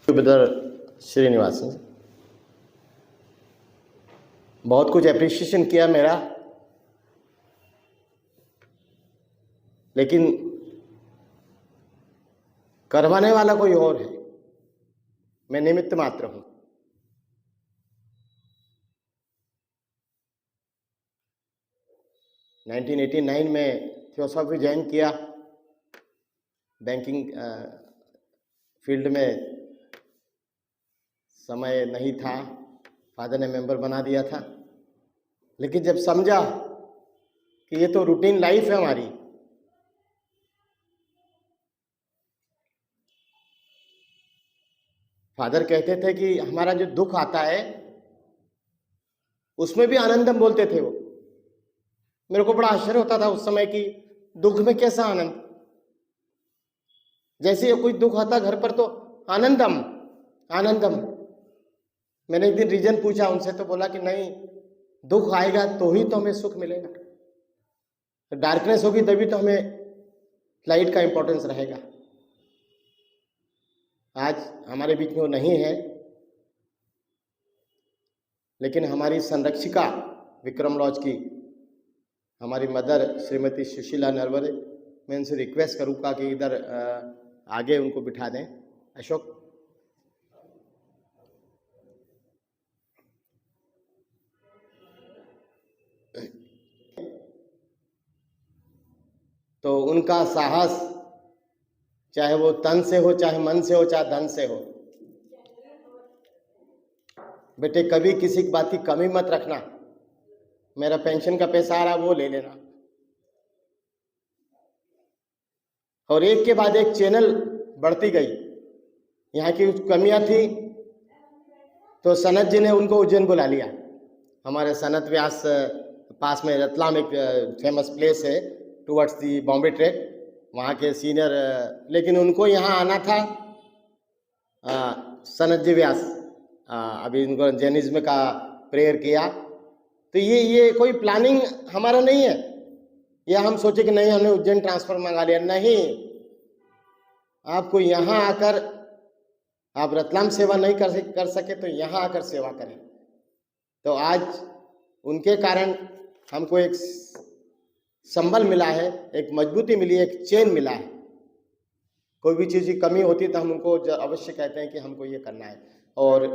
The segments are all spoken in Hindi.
ब्रदर श्रीनिवासन बहुत कुछ एप्रिशिएशन किया मेरा, लेकिन करवाने वाला कोई और है, मैं निमित्त मात्र हूं। नाइनटीन 1989 में थियोसॉफी ज्वाइन किया, बैंकिंग फील्ड में समय नहीं था, फादर ने मेंबर बना दिया था। लेकिन जब समझा कि ये तो रूटीन लाइफ है हमारी, फादर कहते थे कि हमारा जो दुख आता है उसमें भी आनंदम बोलते थे वो। मेरे को बड़ा आश्चर्य होता था उस समय कि दुख में कैसा आनंद। जैसे कोई दुख आता घर पर तो आनंदम आनंदम। मैंने एक दिन रीजन पूछा उनसे, तो बोला कि नहीं, दुख आएगा तो ही तो हमें सुख मिलेगा, तो डार्कनेस होगी तभी तो हमें लाइट का इंपॉर्टेंस रहेगा। आज हमारे बीच में वो नहीं है, लेकिन हमारी संरक्षिका विक्रम लॉज की हमारी मदर श्रीमती सुशीला नरवरे, मैं उनसे रिक्वेस्ट करूँगा कि इधर आगे उनको बिठा दें। अशोक, तो उनका साहस, चाहे वो तन से हो, चाहे मन से हो, चाहे धन से हो, बेटे कभी किसी की बात की कमी मत रखना। मेरा पेंशन का पैसा आ रहा वो ले लेना। और एक के बाद एक चैनल बढ़ती गई। यहाँ की कमियां थी तो सनत जी ने उनको उज्जैन बुला लिया। हमारे सनत व्यास पास में रतलाम एक फेमस प्लेस है टुवर्ड्स दी बॉम्बे ट्रैक, वहाँ के सीनियर, लेकिन उनको यहाँ आना था। सनत जी व्यास अभी उनको जैनिज्म का प्रेयर किया। तो ये कोई प्लानिंग हमारा नहीं है, या हम सोचे कि नहीं हमने उज्जैन ट्रांसफर मंगा लिया, नहीं। आपको यहाँ आकर, आप रतलाम सेवा नहीं कर सके तो यहाँ आकर सेवा करें। तो आज उनके कारण हमको एक संबल मिला है, एक मजबूती मिली है, एक चेन मिला है। कोई भी चीज़ की कमी होती तो हम उनको अवश्य कहते हैं कि हमको ये करना है। और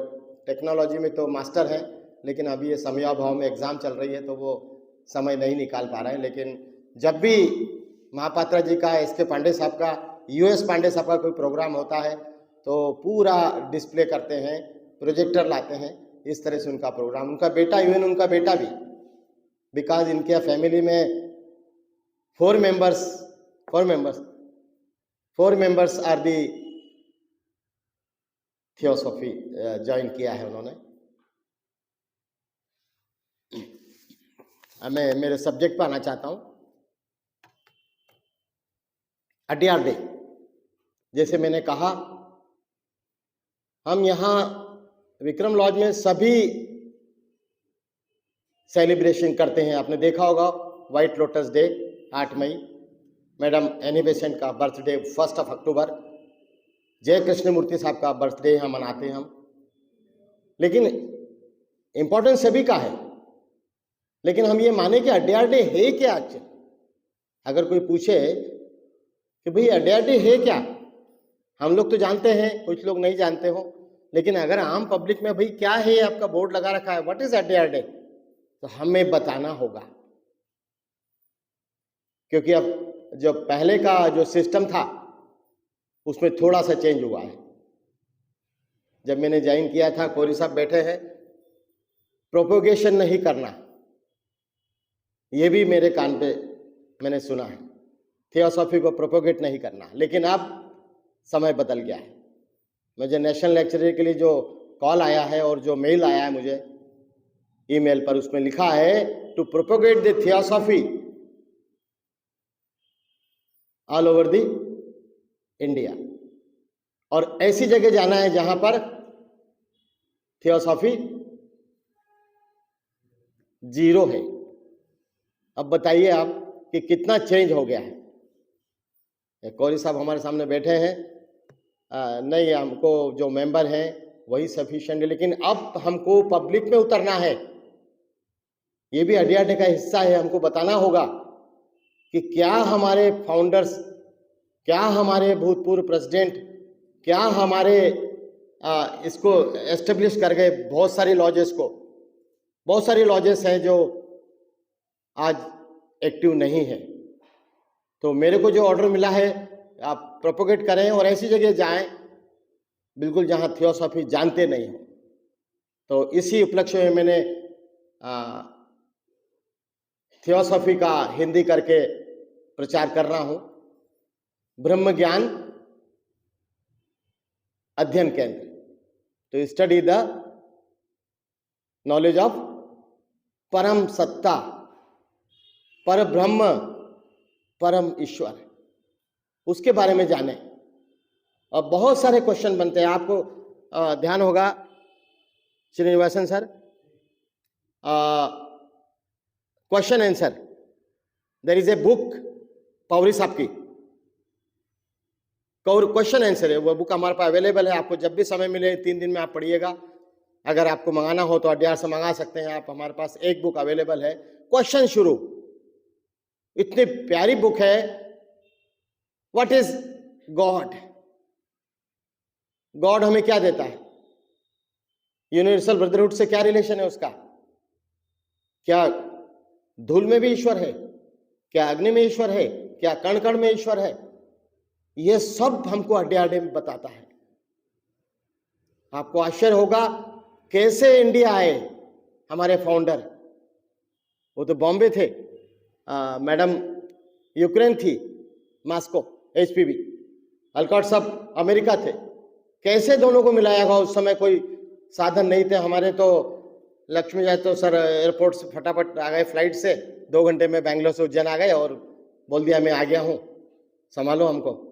टेक्नोलॉजी में तो मास्टर हैं, लेकिन अभी ये समयाभाव में एग्ज़ाम चल रही है तो वो समय नहीं निकाल पा रहे हैं। लेकिन जब भी महापात्रा जी का, एस के पांडे साहब का, यूएस पांडे साहब का कोई प्रोग्राम होता है तो पूरा डिस्प्ले करते हैं, प्रोजेक्टर लाते हैं। इस तरह से उनका प्रोग्राम, उनका बेटा, इवन उनका बेटा भी, बिकॉज इनके फैमिली में four members are the theosophy join किया है उन्होंने। मैं मेरे सब्जेक्ट पर आना चाहता हूँ। अड्यार डे, जैसे मैंने कहा, हम यहाँ विक्रम लॉज में सभी सेलिब्रेशन करते हैं। आपने देखा होगा व्हाइट लोटस डे 8 मई, मैडम एनी बेसेंट का बर्थडे 1 अक्टूबर, जय कृष्णमूर्ति साहब का बर्थडे यहाँ मनाते हैं हम। लेकिन इंपॉर्टेंस सभी का है, लेकिन हम ये माने कि अड्यार डे है क्या। अगर कोई पूछे कि भाई अड्यार डे है क्या, हम लोग तो जानते हैं, कुछ लोग नहीं जानते हो, लेकिन अगर आम पब्लिक में भाई क्या है, आपका बोर्ड लगा रखा है व्हाट इज अड्यार डे, तो हमें बताना होगा। क्योंकि अब जो पहले का जो सिस्टम था उसमें थोड़ा सा चेंज हुआ है। जब मैंने ज्वाइन किया था, कोरी साहब बैठे हैं, प्रोपोगेशन नहीं करना, ये भी मेरे कान पे मैंने सुना है, थियोसॉफी को प्रोपोगेट नहीं करना। लेकिन अब समय बदल गया है। मुझे नेशनल लेक्चरर के लिए जो कॉल आया है और जो मेल आया है मुझे ईमेल पर, उसमें लिखा है to propagate the theosophy all over the India. और ऐसी जगह जाना है जहां पर थियोसॉफी जीरो है। अब बताइए आप कि कितना चेंज हो गया है। कौरी साहब हमारे सामने बैठे हैं, नहीं, हमको जो मेंबर हैं वही सफिशिएंट है, लेकिन अब हमको पब्लिक में उतरना है। ये भी अड्डे का हिस्सा है। हमको बताना होगा कि क्या हमारे फाउंडर्स, क्या हमारे भूतपूर्व प्रेसिडेंट, क्या हमारे इसको एस्टेब्लिश कर गए बहुत सारी लॉजेस को। बहुत सारी लॉजेस हैं जो आज एक्टिव नहीं है। तो मेरे को जो ऑर्डर मिला है, आप प्रोपोगेट करें और ऐसी जगह जाएं बिल्कुल जहां थियोसॉफी जानते नहीं हो। तो इसी उपलक्ष्य में मैंने थियोसॉफी का हिंदी करके प्रचार कर रहा हूं। ब्रह्म ज्ञान अध्ययन केंद्र, to study the knowledge of परम सत्ता, पर ब्रह्म, परम ईश्वर, उसके बारे में जाने। और बहुत सारे क्वेश्चन बनते हैं। आपको ध्यान होगा Srinivasan sir, question answer, there is a book Pauri साहब की, क्वेश्चन आंसर है। वो बुक हमारे पास अवेलेबल है। आपको जब भी समय मिले 3 दिन में आप पढ़िएगा। अगर आपको मंगाना हो तो अड्यार से मंगा सकते हैं आप। हमारे पास एक बुक अवेलेबल है, क्वेश्चन शुरू। इतनी प्यारी बुक है। What is God? गॉड हमें क्या देता है? यूनिवर्सल ब्रदरहुड से क्या रिलेशन है उसका? क्या धूल में भी ईश्वर है? क्या अग्नि में ईश्वर है? क्या कण कण में ईश्वर है? यह सब हमको अड्डे में बताता है। आपको आश्चर्य होगा कैसे इंडिया आए हमारे फाउंडर। वो तो बॉम्बे थे, मैडम यूक्रेन थी, मॉस्को, एचपीवी, अलकॉट सब अमेरिका थे। कैसे दोनों को मिलाया गया? उस समय कोई साधन नहीं थे। हमारे तो लक्ष्मी जाए तो सर एयरपोर्ट से फटाफट आ गए, फ्लाइट से 2 घंटे में बैंगलोर से उज्जैन आ गए और बोल दिया मैं आ गया हूं, संभालो हमको।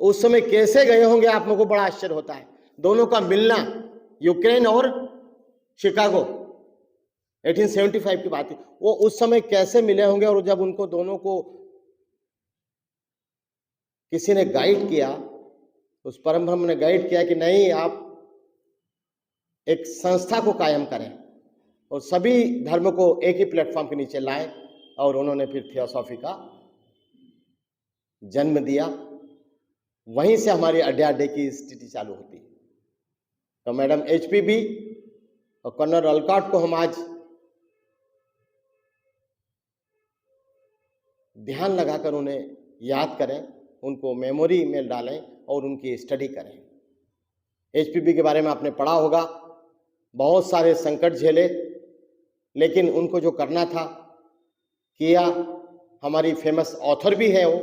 उस समय कैसे गए होंगे आप लोगों को बड़ा आश्चर्य होता है। दोनों का मिलना, यूक्रेन और शिकागो, 1875 की बात है। वो उस समय कैसे मिले होंगे और जब उनको दोनों को किसी ने गाइड किया, उस परम ब्रह्म ने गाइड किया कि नहीं, आप एक संस्था को कायम करें और सभी धर्म को एक ही प्लेटफॉर्म के नीचे लाए। और उन्होंने फिर थियोसॉफी का जन्म दिया। वहीं से हमारी अड्डे की स्थिति चालू होती है। तो मैडम एचपीबी और कर्नल अलकॉट को हम आज ध्यान लगाकर उन्हें याद करें, उनको मेमोरी में डालें और उनकी स्टडी करें। एचपीबी के बारे में आपने पढ़ा होगा, बहुत सारे संकट झेले, लेकिन उनको जो करना था किया। हमारी फेमस ऑथर भी है वो,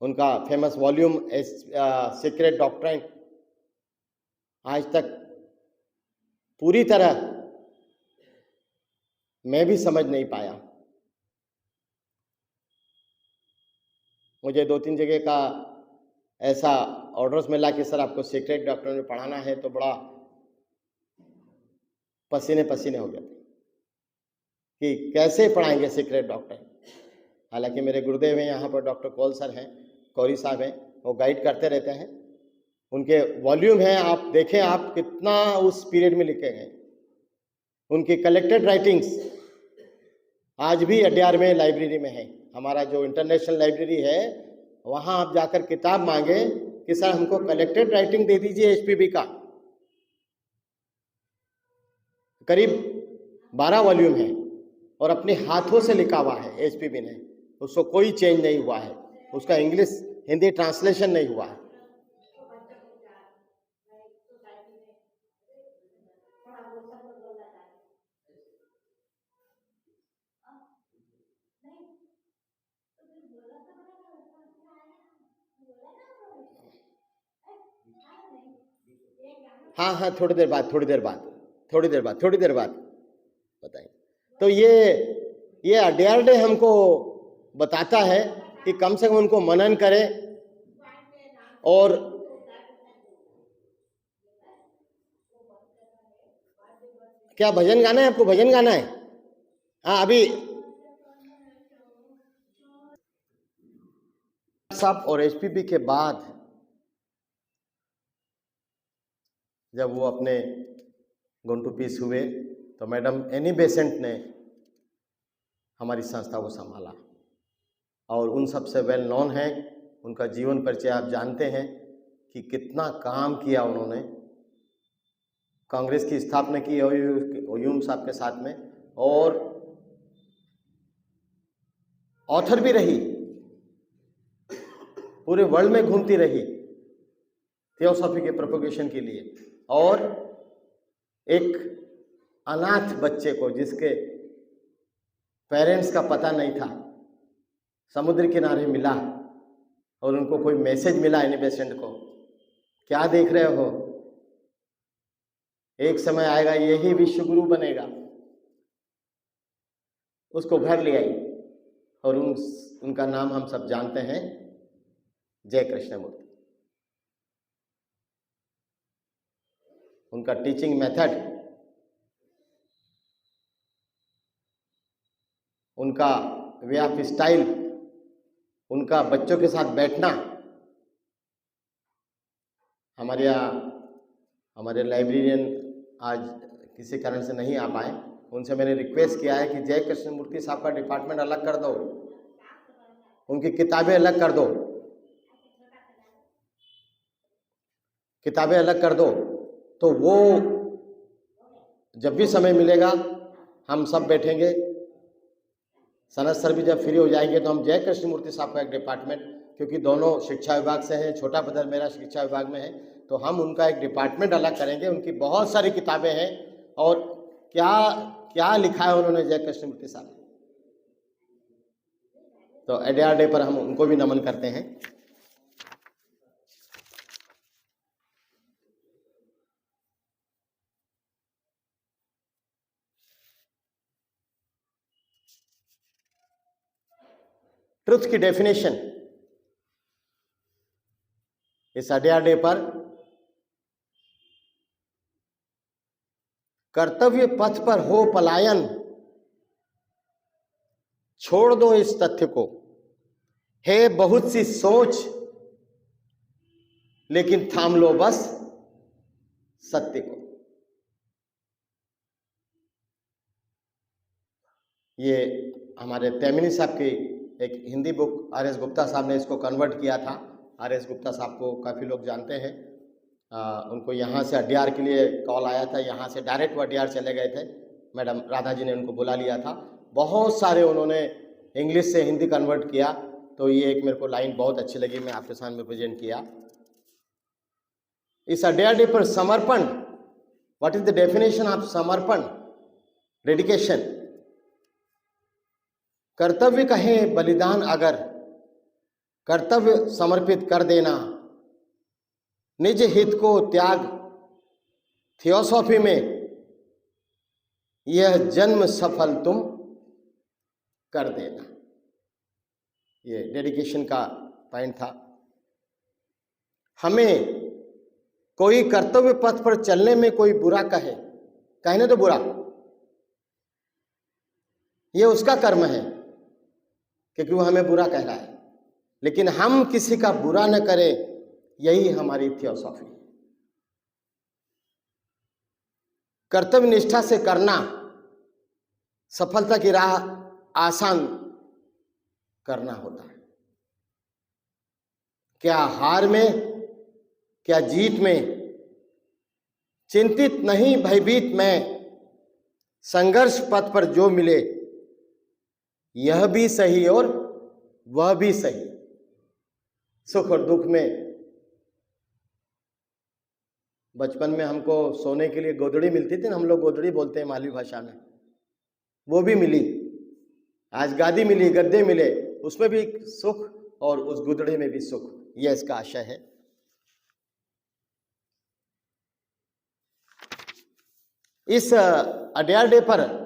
उनका फेमस वॉल्यूम सीक्रेट डॉक्ट्राइन आज तक पूरी तरह मैं भी समझ नहीं पाया। मुझे 2-3 जगह का ऐसा ऑर्डर्स मिला कि सर आपको सीक्रेट डॉक्ट्राइन में पढ़ाना है, तो बड़ा पसीने पसीने हो गए कि कैसे पढ़ाएंगे सीक्रेट डॉक्ट्राइन। हालांकि मेरे गुरुदेव हैं यहाँ पर, डॉक्टर कौल सर हैं, कौरी साहब हैं, वो गाइड करते रहते हैं। उनके वॉल्यूम हैं, आप देखें आप कितना उस पीरियड में लिखे गए। उनकी कलेक्टेड राइटिंग्स आज भी अड्यार में लाइब्रेरी में है। हमारा जो इंटरनेशनल लाइब्रेरी है वहाँ आप जाकर किताब मांगे कि सर हमको कलेक्टेड राइटिंग दे दीजिए एचपीबी का। करीब 12 वॉल्यूम है और अपने हाथों से लिखा हुआ है एचपीबी ने, उसको कोई चेंज नहीं हुआ है, उसका इंग्लिश हिंदी ट्रांसलेशन नहीं हुआ है। हाँ हाँ, थोड़ी देर बाद बताएंगे। तो ये अड्डे हमको बताता है कि कम से कम उनको मनन करें। और क्या भजन गाना है आपको? भजन गाना है? हाँ, अभी साहब और एचपीबी के बाद जब वो अपने गोइंग टू पीस हुए तो मैडम एनी बेसेंट ने हमारी संस्था को संभाला और उन सबसे वेल नोन है। उनका जीवन परिचय आप जानते हैं कि कितना काम किया उन्होंने। कांग्रेस की स्थापना की ओयूम साहब के साथ में, और ऑथर भी रही, पूरे वर्ल्ड में घूमती रही थियोसॉफी के प्रोपोगेशन के लिए। और एक अनाथ बच्चे को, जिसके पेरेंट्स का पता नहीं था, समुद्र किनारे मिला और उनको कोई मैसेज मिला एनी बेसेंट को, क्या देख रहे हो, एक समय आएगा यही विश्व गुरु बनेगा। उसको घर ले आई और उनका नाम हम सब जानते हैं, जय कृष्णमूर्ति। उनका टीचिंग मेथड, उनका वे ऑफ स्टाइल, उनका बच्चों के साथ बैठना। हमारे यहाँ हमारे लाइब्रेरियन आज किसी कारण से नहीं आ पाए, उनसे मैंने रिक्वेस्ट किया है कि जय कृष्णमूर्ति साहब का डिपार्टमेंट अलग कर दो, उनकी किताबें अलग कर दो, किताबें अलग कर दो। तो वो जब भी समय मिलेगा हम सब बैठेंगे। सनत सर भी जब फ्री हो जाएंगे तो हम जय कृष्णमूर्ति साहब का एक डिपार्टमेंट, क्योंकि दोनों शिक्षा विभाग से हैं, छोटा बदल मेरा शिक्षा विभाग में है, तो हम उनका एक डिपार्टमेंट अलग करेंगे। उनकी बहुत सारी किताबें हैं और क्या क्या लिखा है उन्होंने जय कृष्णमूर्ति साहब। तो एडीआर डे पर हम उनको भी नमन करते हैं। ट्रुथ की डेफिनेशन इस एडीआर डे पर, कर्तव्य पथ पर हो पलायन, छोड़ दो इस तथ्य को, है बहुत सी सोच लेकिन थाम लो बस सत्य को। ये हमारे तैमिनी साहब की एक Hindi book, R S Gupta साहब ने इसको कन्वर्ट किया था। आर एस गुप्ता साहब को काफ़ी लोग जानते हैं। उनको यहाँ से अड्यार के लिए कॉल आया था, यहाँ से डायरेक्ट वो अड्यार चले गए थे। मैडम राधा जी ने उनको बुला लिया था। बहुत सारे उन्होंने इंग्लिश से हिंदी कन्वर्ट किया। तो ये एक मेरे को लाइन बहुत अच्छी लगी, मैं आपके सामने प्रेजेंट किया। इस अड्यार डे पर समर्पण, what is the definition of समर्पण? डेडिकेशन। कर्तव्य कहें बलिदान, अगर कर्तव्य समर्पित कर देना, निज हित को त्याग, थियोसॉफी में यह जन्म सफल तुम कर देना। ये डेडिकेशन का पॉइंट था। हमें कोई कर्तव्य पथ पर चलने में कोई बुरा कहे, कहने तो बुरा, ये उसका कर्म है क्योंकि वो हमें बुरा कह रहा है, लेकिन हम किसी का बुरा न करें, यही हमारी थियोसॉफी। कर्तव्य निष्ठा से करना सफलता की राह आसान करना होता है। क्या हार में, क्या जीत में, चिंतित नहीं भयभीत में, संघर्ष पथ पर जो मिले यह भी सही और वह भी सही। सुख और दुख में, बचपन में हमको सोने के लिए गोदड़ी मिलती थी ना, हम लोग गोदड़ी बोलते हैं मालवी भाषा में, वो भी मिली। आज गादी मिली, गद्दे मिले, उसमें भी सुख और उस गोदड़ी में भी सुख, यह इसका आशय है। इस अड्यार डे पर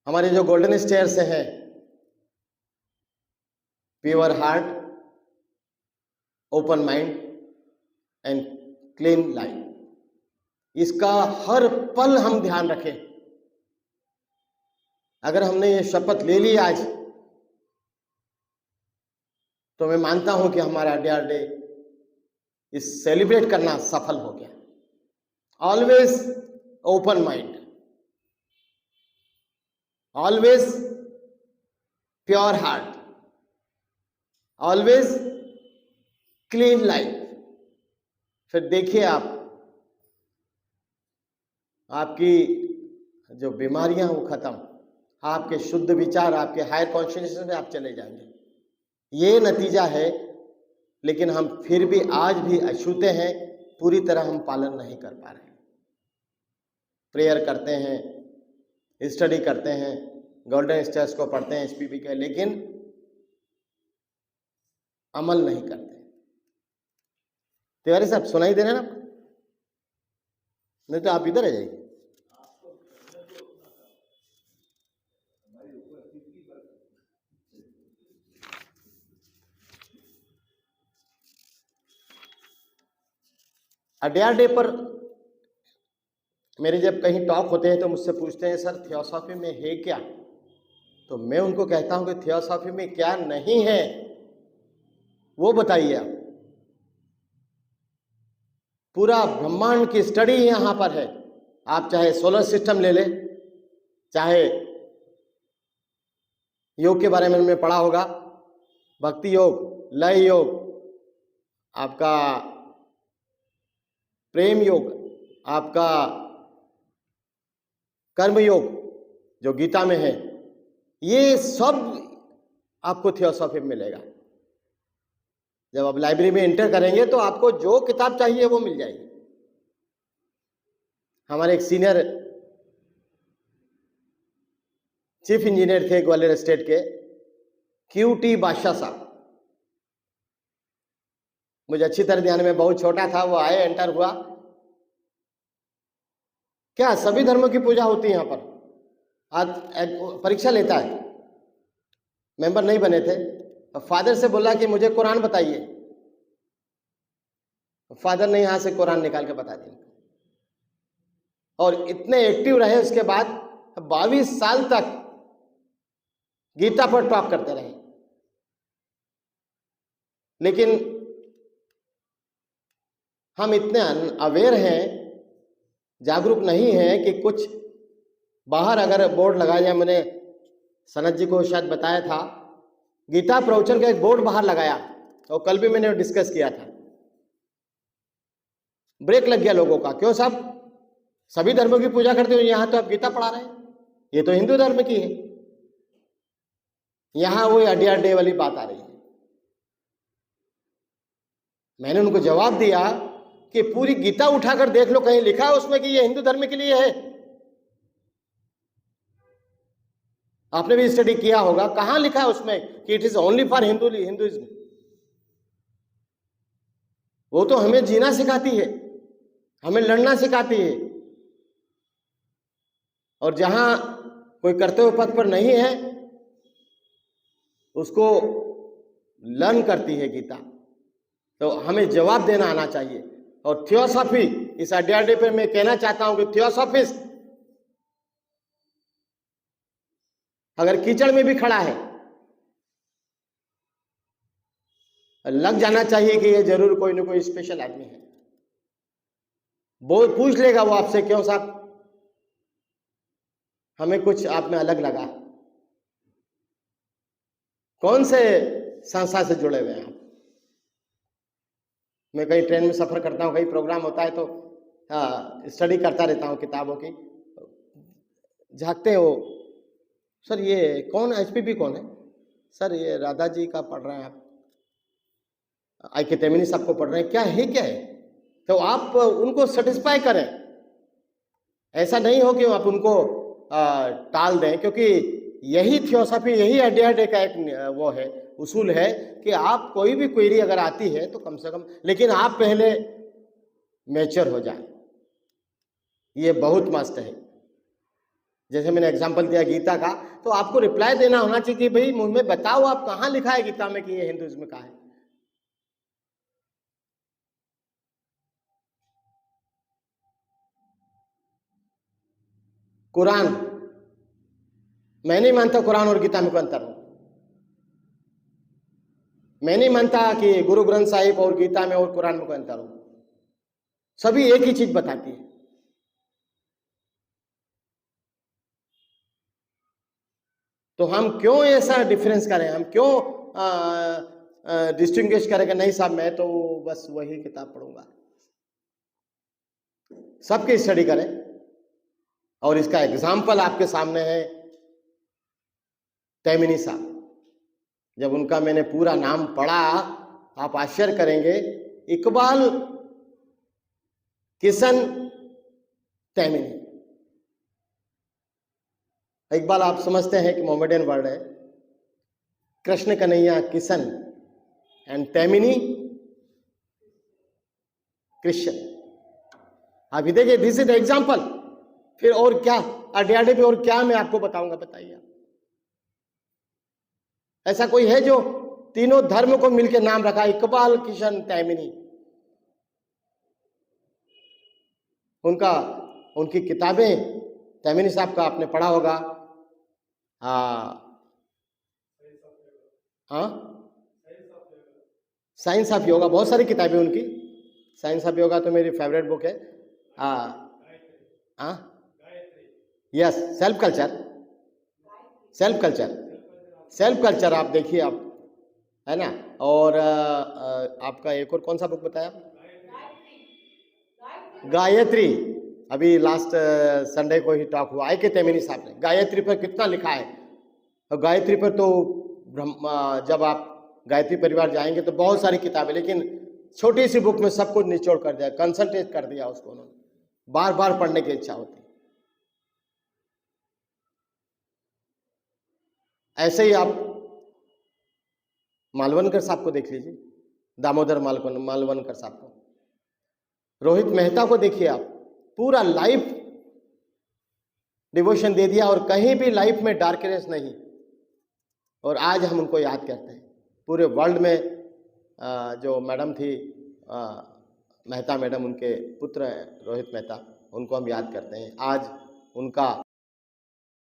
हमारे जो गोल्डन स्टेयर से हैं, pure heart, open mind and clean life, इसका हर पल हम ध्यान रखें। अगर हमने ये शपथ ले ली आज, तो मैं मानता हूं कि हमारा अड्यार डे इस सेलिब्रेट करना सफल हो गया। Always open mind, always pure heart, always clean life. फिर देखिए आपकी जो बीमारियां वो खत्म, आपके शुद्ध विचार, आपके हायर कॉन्शियसनेस में आप चले जाएंगे। ये नतीजा है। लेकिन हम फिर भी आज भी अछूते हैं, पूरी तरह हम पालन नहीं कर पा रहे हैं। प्रेयर करते हैं, स्टडी करते हैं, गोल्डन स्टेयर्स को पढ़ते हैं एसपीपी के, लेकिन अमल नहीं करते। तिवारी साहब सुनाई दे रहे हैं ना? नहीं तो आप इधर आ जाइए। अड्यार डे पर मेरे जब कहीं टॉक होते हैं तो मुझसे पूछते हैं सर थियोसॉफी में है क्या? तो मैं उनको कहता हूं कि थियोसॉफी में क्या नहीं है वो बताइए आप। पूरा ब्रह्मांड की स्टडी यहां पर है। आप चाहे सोलर सिस्टम ले लें, चाहे योग के बारे में हमने पढ़ा होगा, भक्ति योग, लय योग, आपका प्रेम योग, आपका कर्म योग जो गीता में है, ये सब आपको थियोसॉफी में मिलेगा। जब आप लाइब्रेरी में एंटर करेंगे तो आपको जो किताब चाहिए वो मिल जाएगी। हमारे एक सीनियर चीफ इंजीनियर थे ग्वालियर स्टेट के, QT बादशाह साहब, मुझे अच्छी तरह ध्यान में, बहुत छोटा था, वो आए, एंटर हुआ, क्या सभी धर्मों की पूजा होती है यहाँ पर? आज परीक्षा लेता है, मेंबर नहीं बने थे, फादर से बोला कि मुझे कुरान बताइए। फादर ने यहां से कुरान निकाल के बता दिया, और इतने एक्टिव रहे। उसके बाद 22 साल तक गीता पर टॉक करते रहे। लेकिन हम इतने अवेयर हैं, जागरूक नहीं हैं कि कुछ बाहर अगर बोर्ड लगाया जाए, मैंने सनत जी को शायद बताया था, गीता प्रवचन का एक बोर्ड बाहर लगाया, और कल भी मैंने डिस्कस किया था। ब्रेक लग गया लोगों का, क्यों साहब सभी धर्मों की पूजा करते हो, यहां तो आप गीता पढ़ा रहे हैं, ये तो हिंदू धर्म की है। यहां वो अड्यार डे वाली बात आ रही है। मैंने उनको जवाब दिया कि पूरी गीता उठाकर देख लो, कहीं लिखा है उसमें कि ये हिंदू धर्म के लिए है? आपने भी स्टडी किया होगा, कहां लिखा है उसमें कि it is only for Hinduism? वो तो हमें जीना सिखाती है, हमें लड़ना सिखाती है। और जहां कोई कर्तव्य पथ पर नहीं है उसको लर्न करती है गीता। तो हमें जवाब देना आना चाहिए। और थियोसॉफी, इस अड्यार डे पे मैं कहना चाहता हूं कि थियोसॉफिस्ट अगर कीचड़ में भी खड़ा है, लग जाना चाहिए कि ये जरूर कोई ना कोई स्पेशल आदमी है। वो पूछ लेगा वो आपसे, क्यों साहब हमें कुछ आप में अलग लगा, कौन से संस्था से जुड़े हुए हैं आप? मैं कहीं ट्रेन में सफर करता हूँ, कहीं प्रोग्राम होता है तो स्टडी करता रहता हूँ किताबों की। झांकते हो, सर ये कौन एचपीपी कौन है? सर ये राधा जी का पढ़ रहे हैं आप, आई.के. तेमिनी साहब को पढ़ रहे हैं, क्या है क्या है? तो आप उनको सेटिस्फाई करें। ऐसा नहीं हो कि आप उनको टाल दें, क्योंकि यही थियोसॉफी, यही अड्यार डे का एक वो है, उसूल है कि आप कोई भी क्वेरी अगर आती है तो कम से कम, लेकिन आप पहले मैच्योर हो जाए, ये बहुत मस्त है। जैसे मैंने एग्जांपल दिया गीता का, तो आपको रिप्लाई देना होना चाहिए कि भाई मुझ में बताओ आप कहां लिखा है गीता में कि ये हिंदुइज्म का है। कुरान, मैं नहीं मानता कुरान और गीता में कोई अंतर हो। मैं नहीं मानता कि गुरु ग्रंथ साहिब और गीता में और कुरान में कोई अंतर हो, सभी एक ही चीज बताती है। तो हम क्यों ऐसा डिफरेंस करें, हम क्यों डिस्टिंग्विश करें कि नहीं साहब मैं तो बस वही किताब पढ़ूंगा। सबकी स्टडी करें, और इसका एग्जाम्पल आपके सामने है तैमिनी साहब। जब उनका मैंने पूरा नाम पढ़ा, आप आश्चर्य करेंगे, इकबाल किशन तैमिनी। इकबाल आप समझते हैं कि मोमेडियन वर्ड है, कृष्ण कन्हैया किशन एंड तैमिनी क्रिश्चियन। अभी देखिए, दिस इज द एग्जाम्पल। फिर और क्या अड्याडे पे और क्या मैं आपको बताऊंगा, बताइए। ऐसा कोई है जो तीनों धर्म को मिलकर नाम रखा, इकबाल किशन तैमिनी। उनकी किताबें, तैमिनी साहब का आपने पढ़ा होगा, साइंस ऑफ योगा, बहुत सारी किताबें उनकी। साइंस ऑफ योगा तो मेरी फेवरेट बुक है। यस, सेल्फ कल्चर आप देखिए, आप है ना। और आपका एक और कौन सा बुक बताया? गायत्री। अभी लास्ट संडे को ही टॉक हुआ है कि तैमिनी साहब ने गायत्री पर कितना लिखा है। और गायत्री पर तो जब आप गायत्री परिवार जाएंगे तो बहुत सारी किताबें, लेकिन छोटी सी बुक में सब कुछ निचोड़ कर दिया, कंसंट्रेट कर दिया उसको उन्होंने। बार बार पढ़ने की इच्छा होती। ऐसे ही आप मालवणकर साहब को देख लीजिए, दामोदर मालवणकर साहब को, रोहित मेहता को देखिए आप, पूरा लाइफ डिवोशन दे दिया और कहीं भी लाइफ में डार्कनेस नहीं। और आज हम उनको याद करते हैं। पूरे वर्ल्ड में जो मैडम थी मेहता मैडम, उनके पुत्र हैं रोहित मेहता, उनको हम याद करते हैं। आज उनका